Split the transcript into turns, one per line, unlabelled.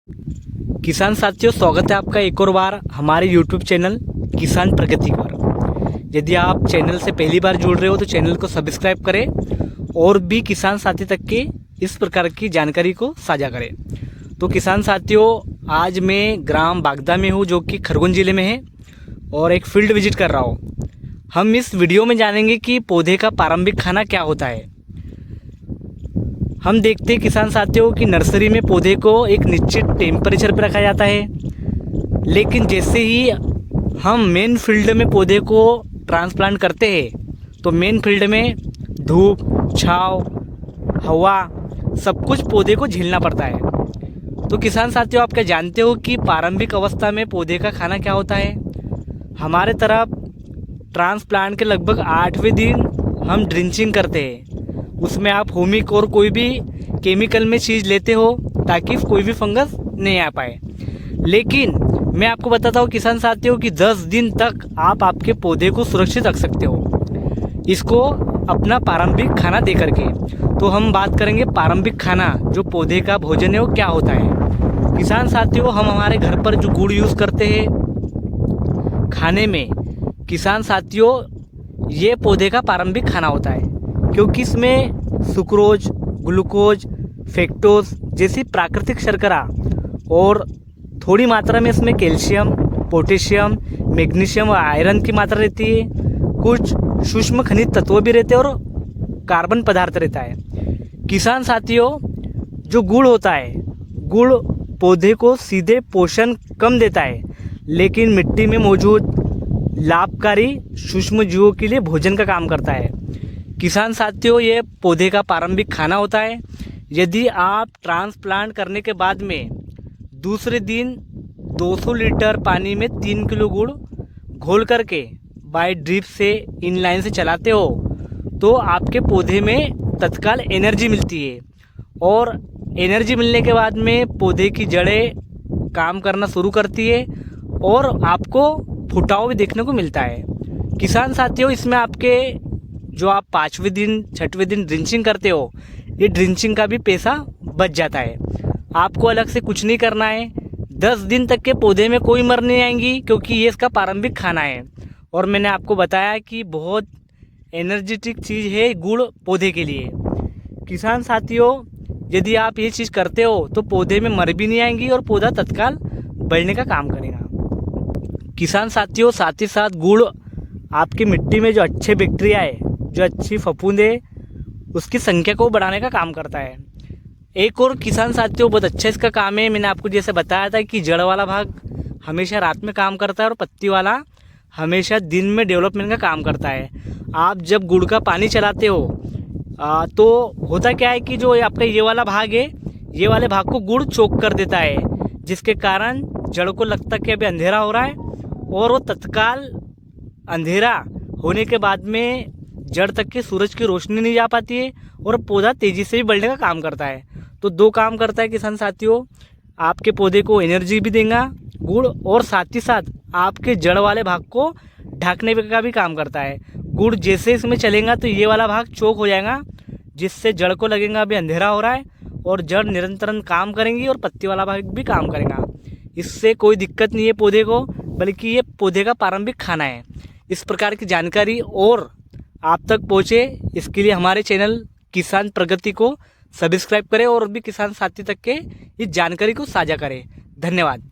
किसान साथियों, स्वागत है आपका एक और बार हमारे YouTube चैनल किसान प्रगति पर। यदि आप चैनल से पहली बार जुड़ रहे हो तो चैनल को सब्सक्राइब करें और भी किसान साथी तक के इस प्रकार की जानकारी को साझा करें। तो किसान साथियों, आज मैं ग्राम बागदा में हूँ जो कि खरगोन ज़िले में है और एक फील्ड विजिट कर रहा हूँ। हम इस वीडियो में जानेंगे कि पौधे का प्रारंभिक खाना क्या होता है। हम देखते हैं किसान साथियों कि नर्सरी में पौधे को एक निश्चित टेम्परेचर पर रखा जाता है, लेकिन जैसे ही हम मेन फील्ड में पौधे को ट्रांसप्लांट करते हैं तो मेन फील्ड में धूप, छांव, हवा सब कुछ पौधे को झेलना पड़ता है। तो किसान साथियों, आप क्या जानते हो कि प्रारंभिक अवस्था में पौधे का खाना क्या होता है? हमारे तरफ ट्रांसप्लांट के लगभग 8वें दिन हम ड्रिंचिंग करते हैं। उसमें आप होमिक और कोई भी केमिकल में चीज़ लेते हो ताकि कोई भी फंगस नहीं आ पाए। लेकिन मैं आपको बताता हूँ किसान साथियों कि 10 दिन तक आप आपके पौधे को सुरक्षित रख सकते हो, इसको अपना प्रारंभिक खाना दे करके। तो हम बात करेंगे प्रारंभिक खाना, जो पौधे का भोजन है वो क्या होता है। किसान साथियों, हम हमारे घर पर जो गुड़ यूज़ करते हैं खाने में, किसान साथियों ये पौधे का प्रारंभिक खाना होता है, क्योंकि इसमें सुक्रोज, ग्लूकोज, फ्रक्टोज जैसी प्राकृतिक शर्करा और थोड़ी मात्रा में इसमें कैल्शियम, पोटेशियम, मैग्नीशियम और आयरन की मात्रा रहती है। कुछ सूक्ष्म खनिज तत्व भी रहते हैं और कार्बन पदार्थ रहता है। किसान साथियों, जो गुड़ होता है, गुड़ पौधे को सीधे पोषण कम देता है, लेकिन मिट्टी में मौजूद लाभकारी सूक्ष्म जीवों के लिए भोजन का काम करता है। किसान साथियों, ये पौधे का प्रारंभिक खाना होता है। यदि आप ट्रांसप्लांट करने के बाद में दूसरे दिन 200 लीटर पानी में 3 किलो गुड़ घोल करके बाय ड्रिप से इनलाइन से चलाते हो तो आपके पौधे में तत्काल एनर्जी मिलती है, और एनर्जी मिलने के बाद में पौधे की जड़ें काम करना शुरू करती है और आपको फुटाव भी देखने को मिलता है। किसान साथियों, इसमें आपके जो आप 5वें दिन 6वें दिन ड्रिंचिंग करते हो, ये ड्रिंचिंग का भी पैसा बच जाता है। आपको अलग से कुछ नहीं करना है। 10 दिन तक के पौधे में कोई मर नहीं आएंगी, क्योंकि ये इसका प्रारंभिक खाना है। और मैंने आपको बताया कि बहुत एनर्जेटिक चीज़ है गुड़ पौधे के लिए। किसान साथियों, यदि आप ये चीज़ करते हो तो पौधे में मर भी नहीं आएंगी और पौधा तत्काल बढ़ने का काम करेगा। किसान साथियों, साथ ही साथ गुड़ आपकी मिट्टी में जो अच्छे बैक्टीरिया है, जो अच्छी फफूंद है, उसकी संख्या को बढ़ाने का काम करता है। एक और किसान साथियों बहुत अच्छा इसका काम है, मैंने आपको जैसे बताया था कि जड़ वाला भाग हमेशा रात में काम करता है और पत्ती वाला हमेशा दिन में डेवलपमेंट का काम करता है। आप जब गुड़ का पानी चलाते हो तो होता क्या है कि जो आपका ये वाला भाग है, ये वाले भाग को गुड़ चोक कर देता है, जिसके कारण जड़ को लगता है कि अभी अंधेरा हो रहा है, और वो तत्काल अंधेरा होने के बाद में जड़ तक की सूरज की रोशनी नहीं जा पाती है और पौधा तेज़ी से भी बढ़ने का काम करता है। तो 2 काम करता है किसान साथियों, आपके पौधे को एनर्जी भी देगा गुड़, और साथ ही साथ आपके जड़ वाले भाग को ढकने का भी काम करता है। गुड़ जैसे इसमें चलेगा तो ये वाला भाग चौक हो जाएगा, जिससे जड़ को लगेगा अभी अंधेरा हो रहा है, और जड़ निरंतर काम करेंगी और पत्ती वाला भाग भी काम करेगा। इससे कोई दिक्कत नहीं है पौधे को, बल्कि ये पौधे का प्रारंभिक खाना है। इस प्रकार की जानकारी और आप तक पहुँचे, इसके लिए हमारे चैनल किसान प्रगति को सब्सक्राइब करें और भी किसान साथी तक के इस जानकारी को साझा करें। धन्यवाद।